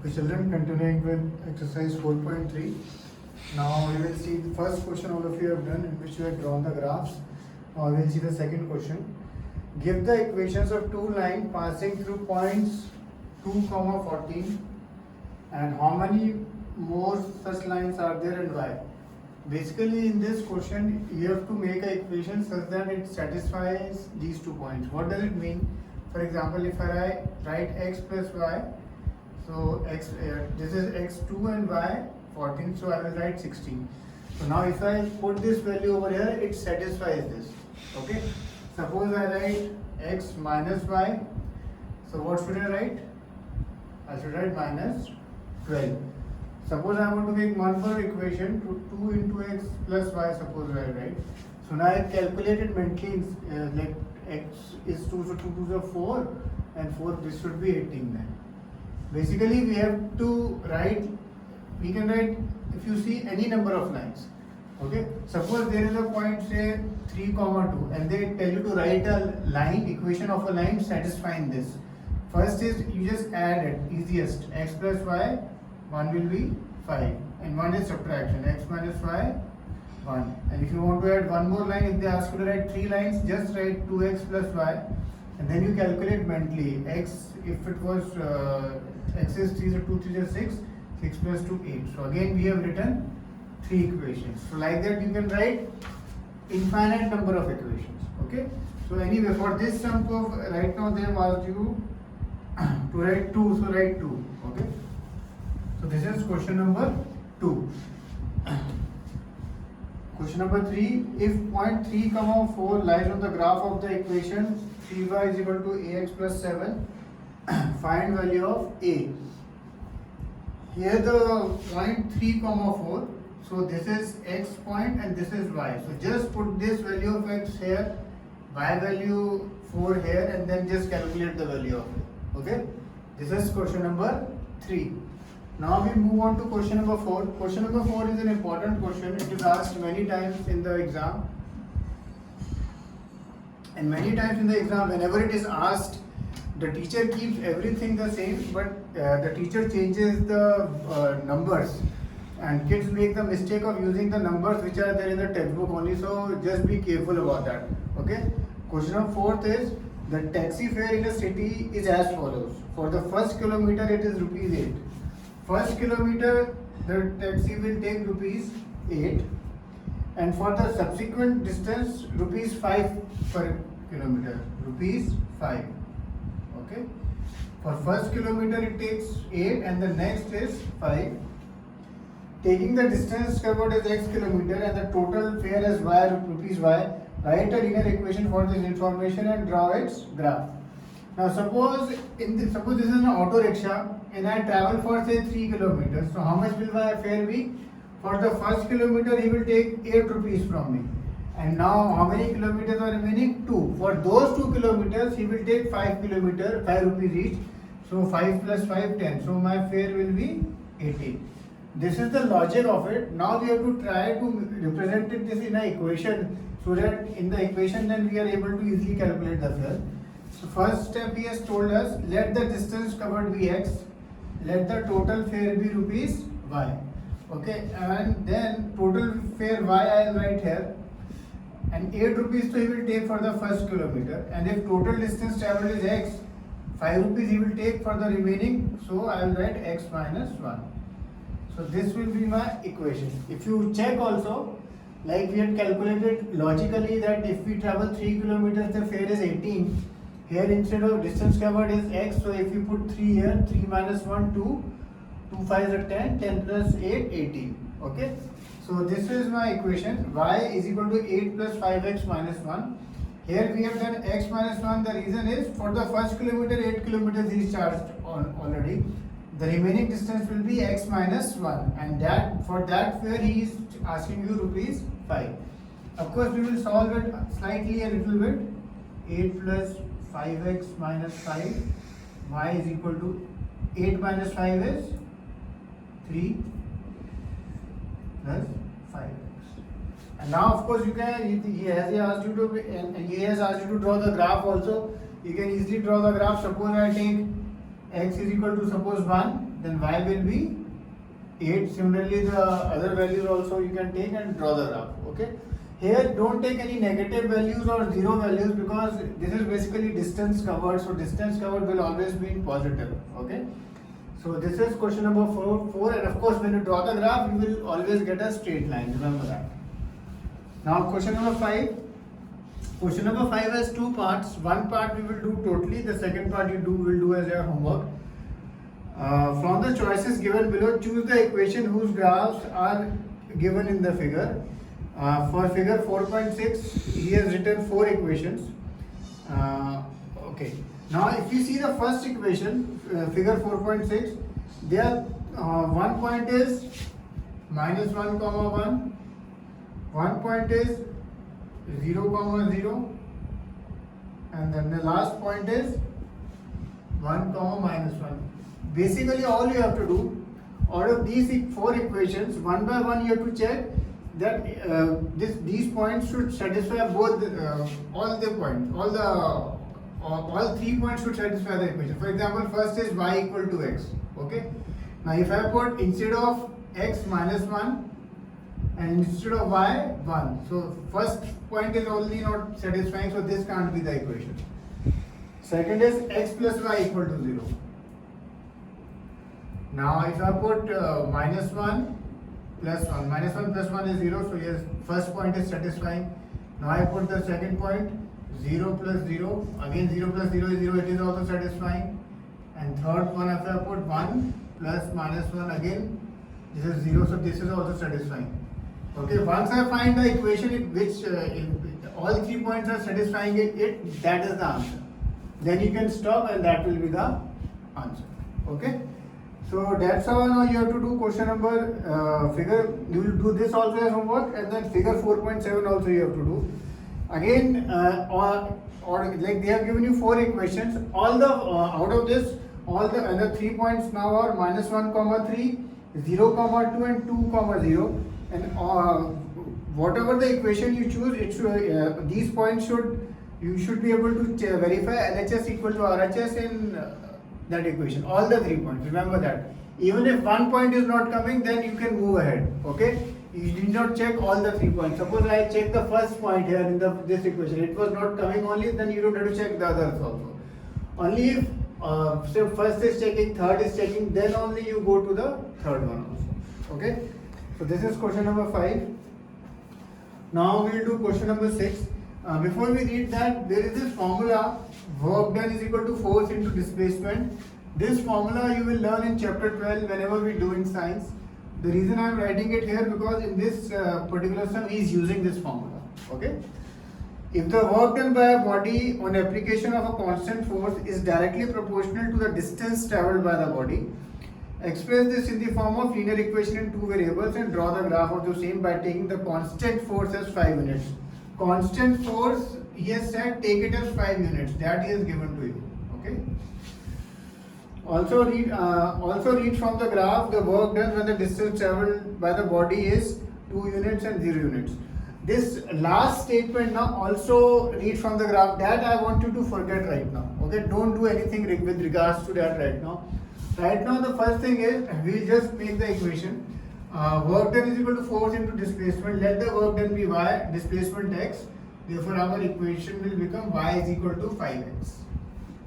Okay, children, continuing with exercise 4.3. Now we will see the first question all of you have done, in which you have drawn the graphs. Now we will see the second question. Give the equations of two lines passing through points 2, 14, and how many more such lines are there and why. Basically, in this question, you have to make an equation such that it satisfies these 2 points. What does it mean? For example, if I write x plus y, so x this is x2 and y 14, so I will write 16. So now if I put this value over here, it satisfies this. Okay. Suppose I write x minus y. So what should I write? I should write minus 12. Suppose I want to make one more equation to 2 into x plus y, suppose I write. So now I calculated mentally like x is 2, so 2 to the 4 and 4, this should be 18 then. Basically we have to write, we can write if you see any number of lines. Okay, suppose there is a point say 3, 2 and they tell you to write a line, equation of a line satisfying this. First is you just add it, easiest, x plus y, 1 will be 5 and 1 is subtraction, x minus y 1. And if you want to add one more line, if they ask you to write 3 lines, just write 2x plus y and then you calculate mentally x, if it was x is 3, so 2, 3 is 6, 6 plus 2, 8. So again we have written 3 equations. So like that you can write infinite number of equations. Okay. So anyway, for this sum of right now they have asked you to write 2, so write 2. Okay. So this is question number 2. Question number 3. If point 3, 4 lies on the graph of the equation 3y is equal to ax plus 7, find value of a. Here the point 3, 4. So this is x point and this is y. So just put this value of x here, y value 4 here, and then just calculate the value of it. Okay. This is question number 3. Now we move on to question number 4. Question number 4 is an important question. It is asked many times in the exam. And many times in the exam, whenever it is asked, the teacher keeps everything the same, but the teacher changes the numbers. And kids make the mistake of using the numbers which are there in the textbook only. So just be careful about that. Okay. Question number 4 is, the taxi fare in a city is as follows. For the first kilometer, it is rupees 8. First kilometer, the taxi will take rupees 8, and for the subsequent distance, rupees 5 per kilometer. Rupees 5. Okay. For first kilometer, it takes 8, and the next is 5. Taking the distance covered as x kilometer and the total fare as y, rupees y, write a linear equation for this information and draw its graph. Now suppose suppose this is an auto rickshaw and I travel for say 3 kilometers. So how much will my fare be? For the first kilometer he will take 8 rupees from me. And now how many kilometers are remaining? 2. For those 2 kilometers he will take 5 rupees each. So 5 plus 5, 10. So my fare will be 80. This is the logic of it. Now we have to try to represent this in an equation so that in the equation then we are able to easily calculate the fare. So first step he has told us, let the distance covered be x, let the total fare be rupees y. Okay, and then total fare y I will write here, and 8 rupees so he will take for the first kilometer, and if total distance traveled is x, 5 rupees he will take for the remaining, so I will write x minus 1. So this will be my equation. If you check also, like we had calculated logically that if we travel 3 kilometers the fare is 18. Here instead of distance covered is x, so if you put 3 here, 3 minus 1, 2, 2 5 are 10, 10 plus 8, 18. Okay. So this is my equation, y is equal to 8 plus 5x minus 1. Here we have done x minus 1, the reason is for the first kilometer, 8 kilometers is charged on already. The remaining distance will be x minus 1 and that for that fare he is asking you rupees 5. Of course we will solve it slightly a little bit. 8 plus 5x minus 5, y is equal to 8 minus 5 is 3 plus 5x. And now of course you can, he has asked you to draw the graph also. You can easily draw the graph. Suppose I take x is equal to suppose 1, then y will be 8. Similarly, the other values also you can take and draw the graph. Okay. Here don't take any negative values or zero values because this is basically distance covered. So distance covered will always be in positive. Okay. So this is question number 4, and of course when you draw the graph you will always get a straight line. Remember that. Now question number 5. Question number 5 has two parts. One part we will do totally. The second part will do as your homework. From the choices given below, choose the equation whose graphs are given in the figure. For figure 4.6, he has written 4 equations. Okay. Now, if you see the first equation, figure 4.6, there one point is minus 1 comma 1, one point is 0 comma 0, and then the last point is 1 comma minus 1. Basically, all you have to do, out of these 4 equations, one by one you have to check that these points should satisfy both all the points, all 3 points should satisfy the equation. For example, first is y equal to x. Okay. Now, if I put instead of x minus 1 and instead of y 1, so first point is only not satisfying, so this can't be the equation. Second is x plus y equal to 0. Now, if I put minus 1 plus 1, minus 1 plus 1 is 0, so yes, first point is satisfying. Now I put the second point, 0 plus 0, again 0 plus 0 is 0, it is also satisfying. And third one, if I put 1 plus minus 1, again this is 0, so this is also satisfying. Okay, once I find the equation in which all 3 points are satisfying it, that is the answer. Then you can stop and that will be the answer. Okay. So that's how now you have to do question number figure. You will do this also as homework, and then figure 4.7 also you have to do. Again, or like they have given you 4 equations. All the out of this, all the other 3 points now are minus 1 comma 3, 0 comma 2, and 2 comma 0. And whatever the equation you choose, it should these points you should be able to verify LHS equal to RHS in that equation, all the 3 points. Remember that. Even if 1 point is not coming, then you can move ahead. Okay. You did not check all the 3 points. Suppose I check the first point here in this equation, it was not coming only, then you don't have to check the others also. Only if say first is checking, third is checking, then only you go to the third one also. Okay. So this is question number 5. Now we will do question number 6. Before we read that, there is this formula, work done is equal to force into displacement. This formula you will learn in chapter 12 whenever we do in science. The reason I am writing it here because in this particular sum he is using this formula. Okay. If the work done by a body on application of a constant force is directly proportional to the distance travelled by the body, express this in the form of linear equation in 2 variables and draw the graph of the same by taking the constant force as 5 units. Constant force, he has said take it as 5 units, that he has given to you. Okay. Also read from the graph the work done when the distance travelled by the body is 2 units and 0 units. This last statement now also read from the graph, that I want you to forget right now. Okay, don't do anything with regards to that right now. Right now the first thing is we just make the equation. Work done is equal to force into displacement. Let the work done be y, displacement x. Therefore our equation will become y is equal to 5x.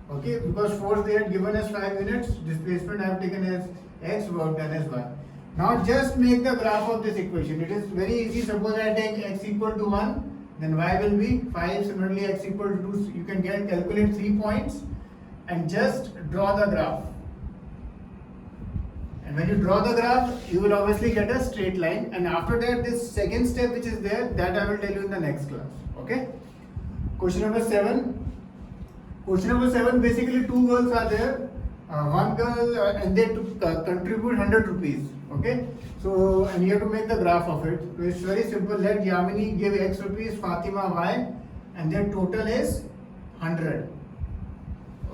Okay, because force they had given as 5 units, displacement I have taken as x, work done as y. Now just make the graph of this equation. It is very easy. Suppose I take x equal to 1, then y will be 5. Similarly x equal to 2. You can calculate 3 points and just draw the graph. And when you draw the graph, you will obviously get a straight line. And after that, this second step which is there, that I will tell you in the next class. Okay. Question number 7. Question number 7, basically 2 girls are there. One girl and they contribute 100 rupees. Okay. So, and you have to make the graph of it. So it's very simple. Let Yamini give x rupees, Fatima y, and their total is 100.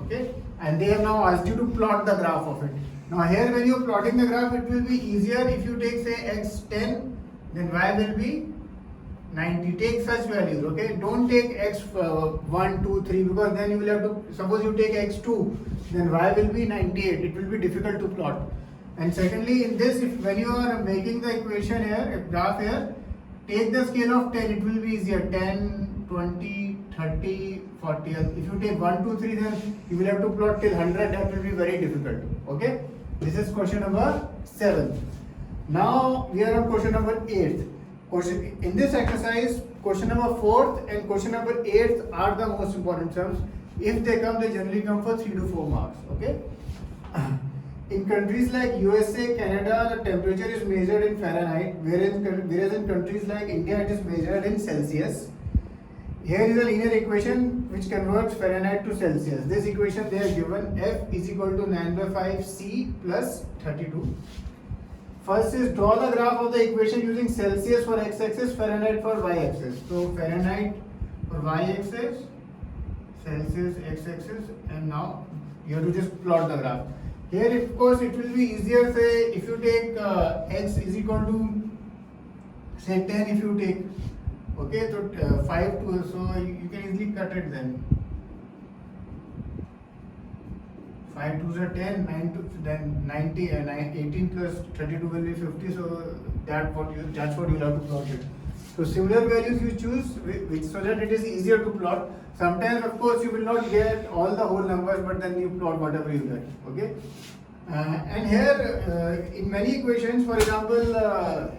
Okay. And they have now asked you to plot the graph of it. Now here when you are plotting the graph, it will be easier if you take say x 10, then y will be 90. Take such values, okay? Don't take x 1, 2, 3 because then you will have to, suppose you take x 2, then y will be 98. It will be difficult to plot. And secondly, in this, if when you are making the equation here, graph here, take the scale of 10, it will be easier. 10, 20, 30, 40. If you take 1, 2, 3, then you will have to plot till 100. That will be very difficult. Okay? This is question number 7. Now we are on question number 8. In this exercise, question number 4th and question number 8th are the most important sums. If they come, they generally come for 3 to 4 marks. Okay? In countries like USA, Canada, the temperature is measured in Fahrenheit, whereas in countries like India, it is measured in Celsius. Here is a linear equation which converts Fahrenheit to Celsius. This equation they are given F is equal to 9 by 5 C plus 32. First is draw the graph of the equation using Celsius for x-axis, Fahrenheit for y-axis. So Fahrenheit for y-axis, Celsius x-axis, and now you have to just plot the graph. Here, of course, it will be easier. Say if you take x is equal to say 10. If you take okay, so 5 to so you can easily cut it then. 5 2s are 10, 9 to then 90, 18 plus 32 will be 50. So that's what you have to plot it. So similar values you choose, which so that it is easier to plot. Sometimes, of course, you will not get all the whole numbers, but then you plot whatever you get. Okay. And here, in many equations, for example,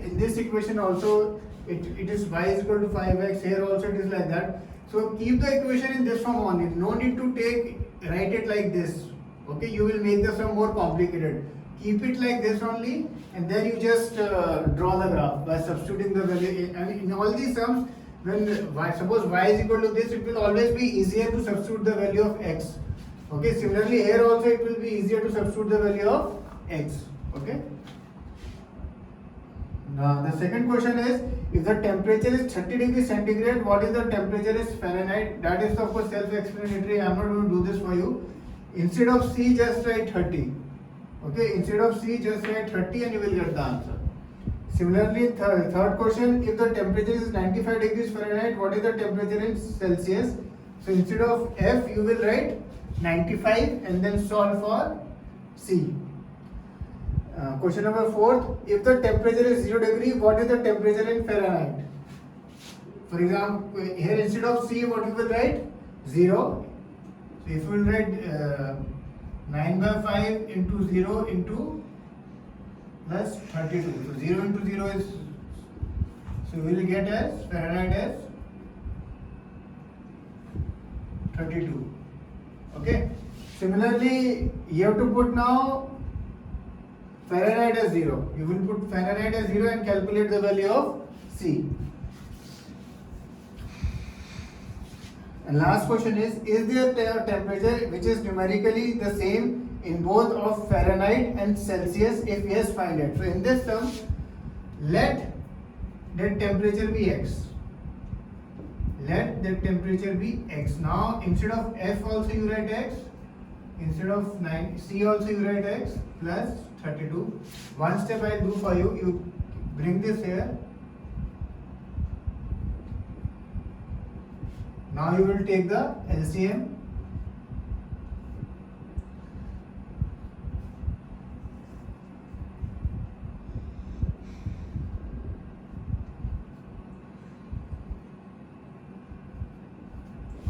in this equation also, it is y is equal to 5x. Here also it is like that. So keep the equation in this form only. No need to write it like this. Okay, you will make the sum more complicated. Keep it like this only, and then you just draw the graph by substituting the value. And in all these sums, when suppose y is equal to this, it will always be easier to substitute the value of x. Okay, similarly here also it will be easier to substitute the value of x. Okay. Now the second question is, if the temperature is 30 degrees centigrade, what is the temperature is Fahrenheit? That is of course self-explanatory. I am not going to do this for you. Instead of C, just write 30. Okay, instead of C, just write 30 and you will get the answer. Similarly, third question, if the temperature is 95 degrees Fahrenheit, what is the temperature in Celsius? So instead of F, you will write 95 and then solve for C. Question number 4, if the temperature is 0 degree, what is the temperature in Fahrenheit? For example, here instead of C, what you will write? 0. So if you will write 9 by 5 into 0 into plus 32. So 0 into 0 is, so we will get as Fahrenheit as 32. Okay. Similarly, you have to put now Fahrenheit as 0. You will put Fahrenheit as 0 and calculate the value of C. And last question is there a temperature which is numerically the same in both of Fahrenheit and Celsius? If yes, find it. So in this term, let that temperature be x. Let that temperature be x. Now instead of F also you write x. Instead of 9, C also you write x plus 32. One step I will do for you. You bring this here. Now you will take the LCM.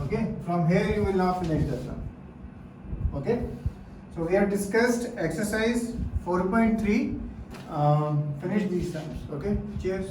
Okay, from here you will now finish the sum. Okay, so we have discussed exercise 4.3. Finish these sums. Okay, cheers.